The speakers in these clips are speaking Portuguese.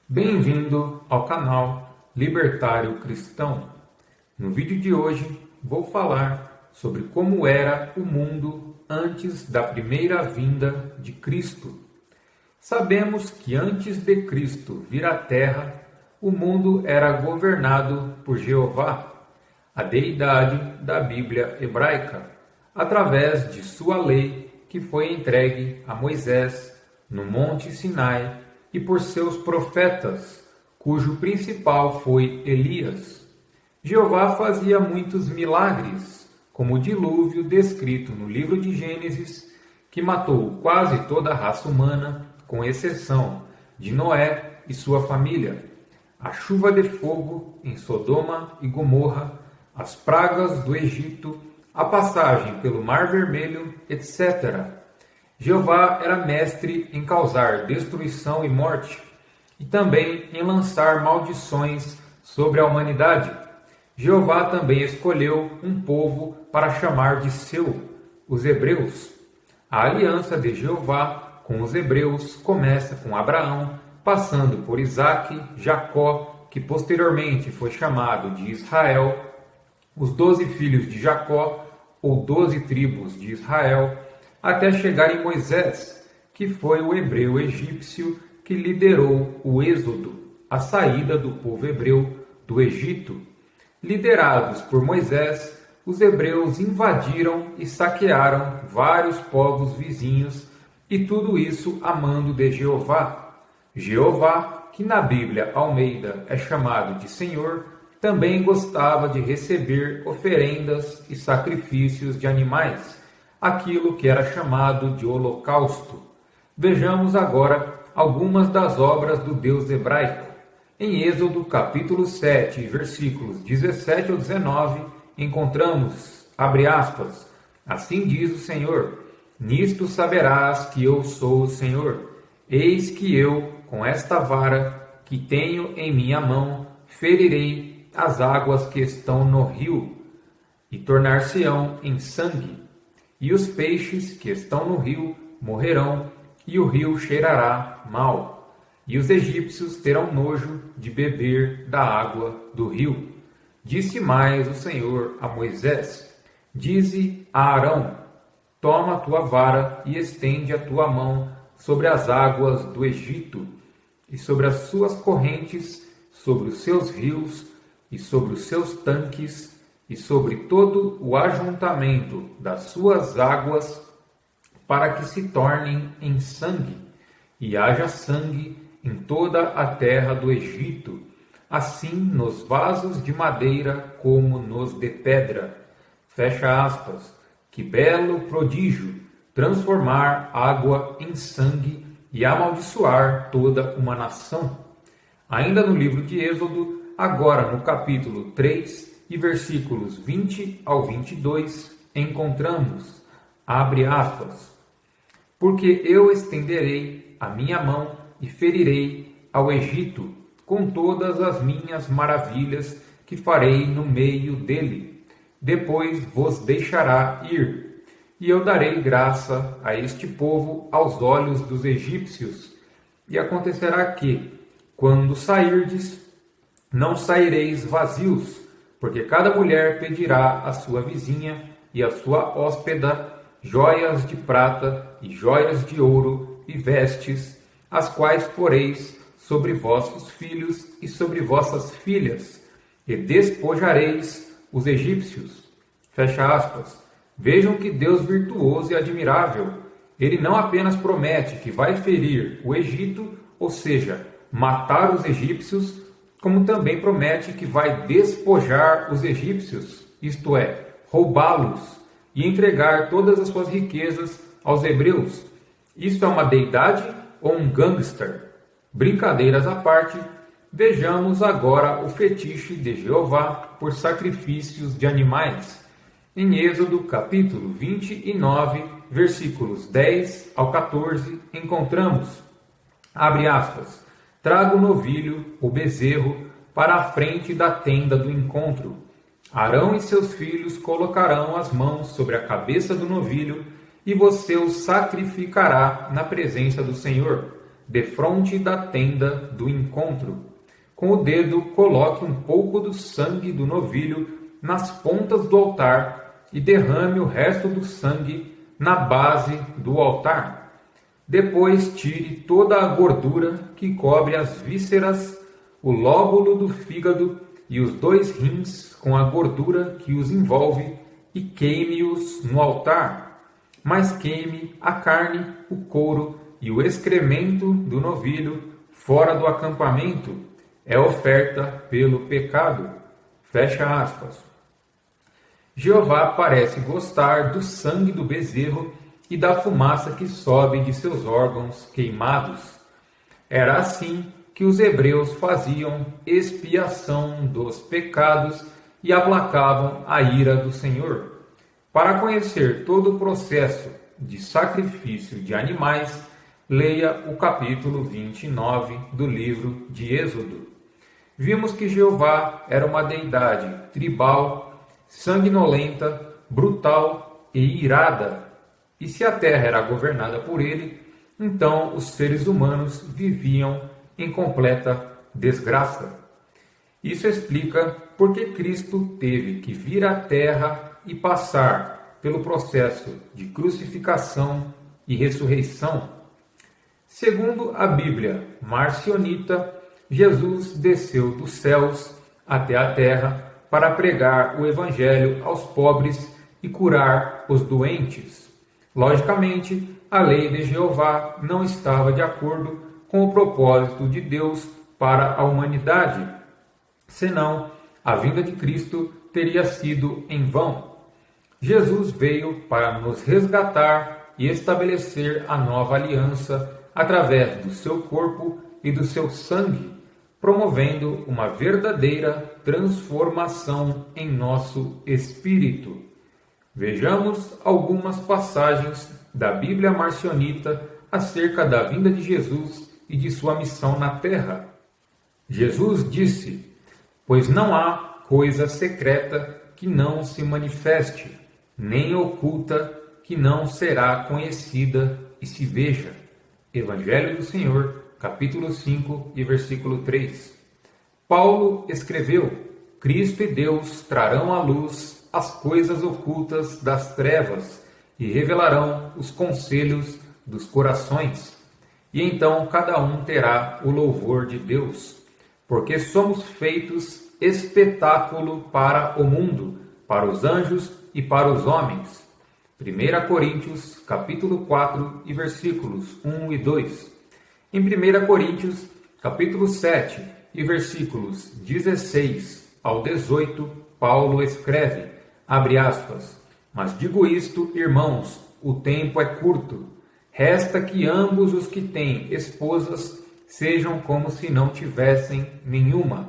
Bem-vindo ao canal Libertário Cristão. No vídeo de hoje vou falar sobre como era o mundo antes da primeira vinda de Cristo. Sabemos que antes de Cristo vir à Terra, o mundo era governado por Jeová, a deidade da Bíblia hebraica, através de sua lei que foi entregue a Moisés no Monte Sinai e por seus profetas, cujo principal foi Elias. Jeová fazia muitos milagres, como o dilúvio descrito no livro de Gênesis, que matou quase toda a raça humana, com exceção de Noé e sua família, a chuva de fogo em Sodoma e Gomorra, as pragas do Egito, a passagem pelo Mar Vermelho, etc. Jeová era mestre em causar destruição e morte, e também em lançar maldições sobre a humanidade. Jeová também escolheu um povo para chamar de seu, os hebreus. A aliança de Jeová com os hebreus começa com Abraão, passando por Isaque, Jacó, que posteriormente foi chamado de Israel, os 12 filhos de Jacó, ou 12 tribos de Israel, até chegar em Moisés, que foi o hebreu egípcio que liderou o êxodo, a saída do povo hebreu do Egito. Liderados por Moisés, os hebreus invadiram e saquearam vários povos vizinhos, e tudo isso a mando de Jeová. Jeová, que na Bíblia Almeida é chamado de Senhor, também gostava de receber oferendas e sacrifícios de animais, aquilo que era chamado de holocausto. Vejamos agora algumas das obras do Deus hebraico. Em Êxodo capítulo 7, versículos 17 ao 19, encontramos, abre aspas, assim diz o Senhor, nisto saberás que eu sou o Senhor. Eis que eu, com esta vara que tenho em minha mão, ferirei as águas que estão no rio, e tornar-se-ão em sangue. E os peixes que estão no rio morrerão, e o rio cheirará mal. E os egípcios terão nojo de beber da água do rio. Disse mais o Senhor a Moisés, dize a Arão, toma a tua vara e estende a tua mão sobre as águas do Egito, e sobre as suas correntes, sobre os seus rios, e sobre os seus tanques, e sobre todo o ajuntamento das suas águas, para que se tornem em sangue, e haja sangue em toda a terra do Egito, assim nos vasos de madeira como nos de pedra. Fecha aspas. Que belo prodígio, transformar água em sangue e amaldiçoar toda uma nação. Ainda no livro de Êxodo, agora no capítulo 3 e versículos 20 ao 22, encontramos, abre aspas, porque eu estenderei a minha mão e ferirei ao Egito com todas as minhas maravilhas que farei no meio dele. Depois vos deixará ir, e eu darei graça a este povo aos olhos dos egípcios. E acontecerá que, quando sairdes, não saireis vazios, porque cada mulher pedirá à sua vizinha e à sua hóspeda joias de prata e joias de ouro e vestes, as quais poreis sobre vossos filhos e sobre vossas filhas, e despojareis os egípcios. Fecha aspas. Vejam que Deus virtuoso e admirável. Ele não apenas promete que vai ferir o Egito, ou seja, matar os egípcios, como também promete que vai despojar os egípcios, isto é, roubá-los e entregar todas as suas riquezas aos hebreus. Isto é uma deidade ou um gangster? Brincadeiras à parte, vejamos agora o fetiche de Jeová por sacrifícios de animais. Em Êxodo capítulo 29, versículos 10 ao 14, encontramos, abre aspas, traga o novilho, o bezerro, para a frente da tenda do encontro. Arão e seus filhos colocarão as mãos sobre a cabeça do novilho, e você o sacrificará na presença do Senhor. defronte da tenda do encontro. Com o dedo, coloque um pouco do sangue do novilho nas pontas do altar e derrame o resto do sangue na base do altar. Depois tire toda a gordura que cobre as vísceras, o lóbulo do fígado e os 2 rins com a gordura que os envolve e queime-os no altar. Mas queime a carne, o couro e o excremento do novilho fora do acampamento. É oferta pelo pecado. Fecha aspas. Jeová parece gostar do sangue do bezerro e da fumaça que sobe de seus órgãos queimados. Era assim que os hebreus faziam expiação dos pecados e aplacavam a ira do Senhor. Para conhecer todo o processo de sacrifício de animais, leia o capítulo 29 do livro de Êxodo. Vimos que Jeová era uma deidade tribal, sanguinolenta, brutal e irada. E se a terra era governada por ele, então os seres humanos viviam em completa desgraça. Isso explica por que Cristo teve que vir à terra e passar pelo processo de crucificação e ressurreição. Segundo a Bíblia marcionita, Jesus desceu dos céus até a terra para pregar o Evangelho aos pobres e curar os doentes. Logicamente, a lei de Jeová não estava de acordo com o propósito de Deus para a humanidade, senão a vinda de Cristo teria sido em vão. Jesus veio para nos resgatar e estabelecer a nova aliança através do seu corpo e do seu sangue, promovendo uma verdadeira transformação em nosso espírito. Vejamos algumas passagens da Bíblia marcionita acerca da vinda de Jesus e de sua missão na terra. Jesus disse: "Pois não há coisa secreta que não se manifeste, nem oculta que não será conhecida e se veja." Evangelho do Senhor, capítulo 5 e versículo 3. Paulo escreveu: "Cristo e Deus trarão à luz as coisas ocultas das trevas e revelarão os conselhos dos corações. E então cada um terá o louvor de Deus, porque somos feitos espetáculo para o mundo, para os anjos e para os homens." 1 Coríntios, capítulo 4 e versículos 1 e 2. Em 1 Coríntios, capítulo 7 e versículos 16 ao 18, Paulo escreve, abre aspas, "Mas digo isto, irmãos, o tempo é curto. Resta que ambos os que têm esposas sejam como se não tivessem nenhuma,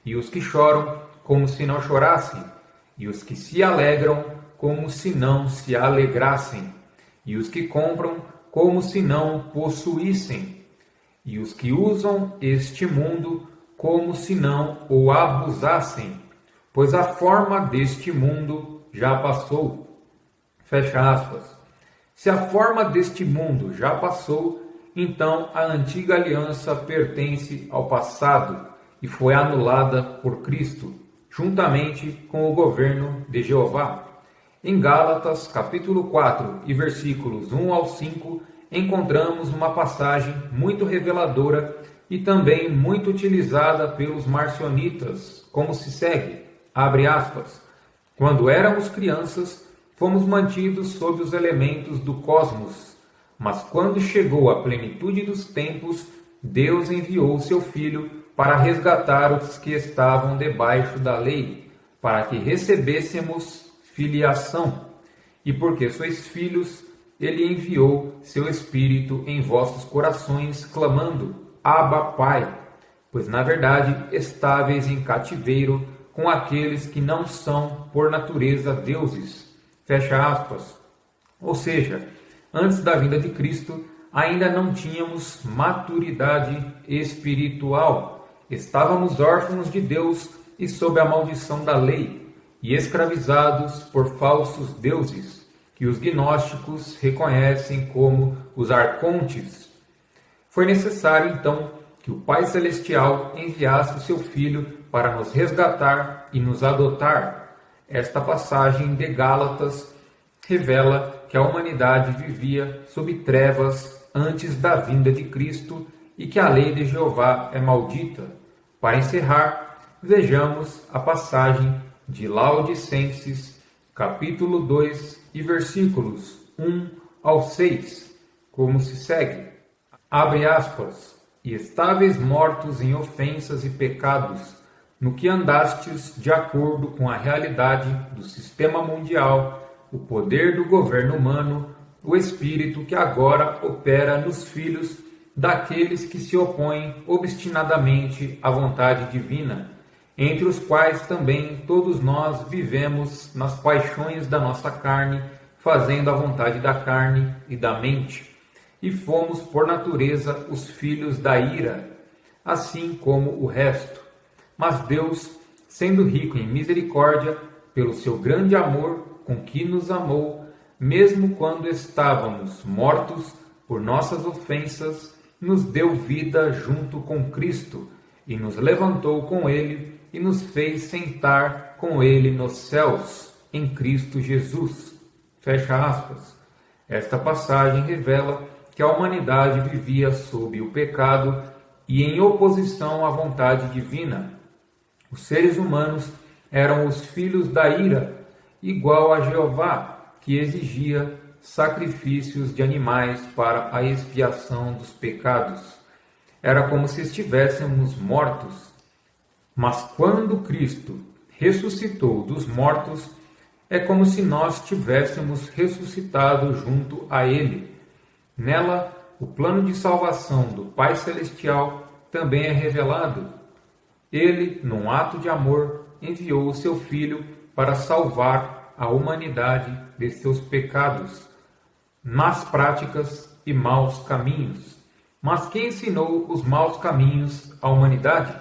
e os que choram como se não chorassem, e os que se alegram como se não se alegrassem, e os que compram como se não possuíssem, e os que usam este mundo como se não o abusassem, pois a forma deste mundo já passou." Fecha aspas. Se a forma deste mundo já passou, então a antiga aliança pertence ao passado e foi anulada por Cristo, juntamente com o governo de Jeová. Em Gálatas, capítulo 4 e versículos 1 ao 5, encontramos uma passagem muito reveladora e também muito utilizada pelos marcionitas, como se segue, abre aspas, "Quando éramos crianças, fomos mantidos sob os elementos do cosmos, mas quando chegou a plenitude dos tempos, Deus enviou seu Filho para resgatar os que estavam debaixo da lei, para que recebêssemos filiação. E porque sois filhos, ele enviou seu Espírito em vossos corações, clamando, Abba, Pai, pois na verdade estáveis em cativeiro com aqueles que não são por natureza deuses." Fecha aspas. Ou seja, antes da vinda de Cristo, ainda não tínhamos maturidade espiritual. Estávamos órfãos de Deus e sob a maldição da lei, e escravizados por falsos deuses, que os gnósticos reconhecem como os arcontes. Foi necessário, então, que o Pai Celestial enviasse o seu Filho para nos resgatar e nos adotar. Esta passagem de Gálatas revela que a humanidade vivia sob trevas antes da vinda de Cristo e que a lei de Jeová é maldita. Para encerrar, vejamos a passagem de Laodicenses, capítulo 2 e versículos 1 ao 6, como se segue. Abre aspas. E estáveis mortos em ofensas e pecados, no que andastes de acordo com a realidade do sistema mundial, o poder do governo humano, o espírito que agora opera nos filhos daqueles que se opõem obstinadamente à vontade divina, entre os quais também todos nós vivemos nas paixões da nossa carne, fazendo a vontade da carne e da mente. E fomos, por natureza, os filhos da ira, assim como o resto. Mas Deus, sendo rico em misericórdia, pelo seu grande amor com que nos amou, mesmo quando estávamos mortos por nossas ofensas, nos deu vida junto com Cristo, e nos levantou com Ele, e nos fez sentar com Ele nos céus, em Cristo Jesus. Fecha aspas. Esta passagem revela que a humanidade vivia sob o pecado e em oposição à vontade divina. Os seres humanos eram os filhos da ira, igual a Jeová, que exigia sacrifícios de animais para a expiação dos pecados. Era como se estivéssemos mortos. Mas quando Cristo ressuscitou dos mortos, é como se nós tivéssemos ressuscitado junto a Ele. Nela, o plano de salvação do Pai Celestial também é revelado. Ele, num ato de amor, enviou o seu Filho para salvar a humanidade de seus pecados, más práticas e maus caminhos. Mas quem ensinou os maus caminhos à humanidade?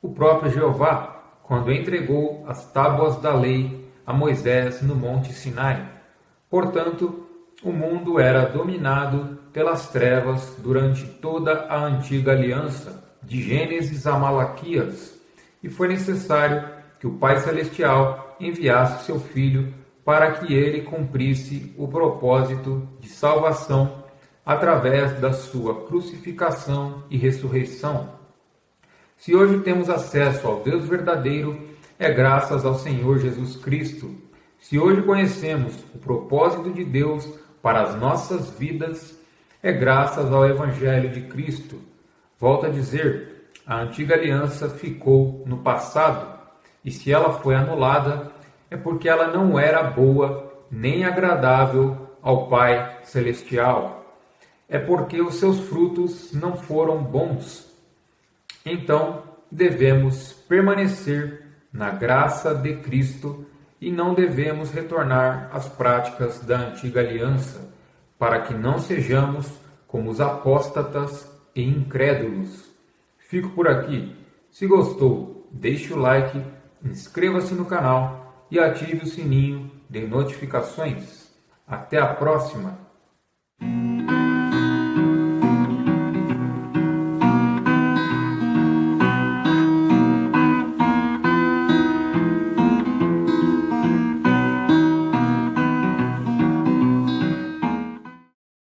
O próprio Jeová, quando entregou as tábuas da lei a Moisés no Monte Sinai. Portanto, o mundo era dominado pelas trevas durante toda a antiga aliança, de Gênesis a Malaquias, e foi necessário que o Pai Celestial enviasse seu Filho para que ele cumprisse o propósito de salvação através da sua crucificação e ressurreição. Se hoje temos acesso ao Deus verdadeiro, é graças ao Senhor Jesus Cristo. Se hoje conhecemos o propósito de Deus para as nossas vidas, é graças ao Evangelho de Cristo. Volto a dizer, a antiga aliança ficou no passado, e se ela foi anulada, é porque ela não era boa nem agradável ao Pai Celestial. É porque os seus frutos não foram bons. Então, devemos permanecer na graça de Cristo e não devemos retornar às práticas da antiga aliança, para que não sejamos como os apóstatas e incrédulos. Fico por aqui. Se gostou, deixe o like, inscreva-se no canal e ative o sininho de notificações. Até a próxima!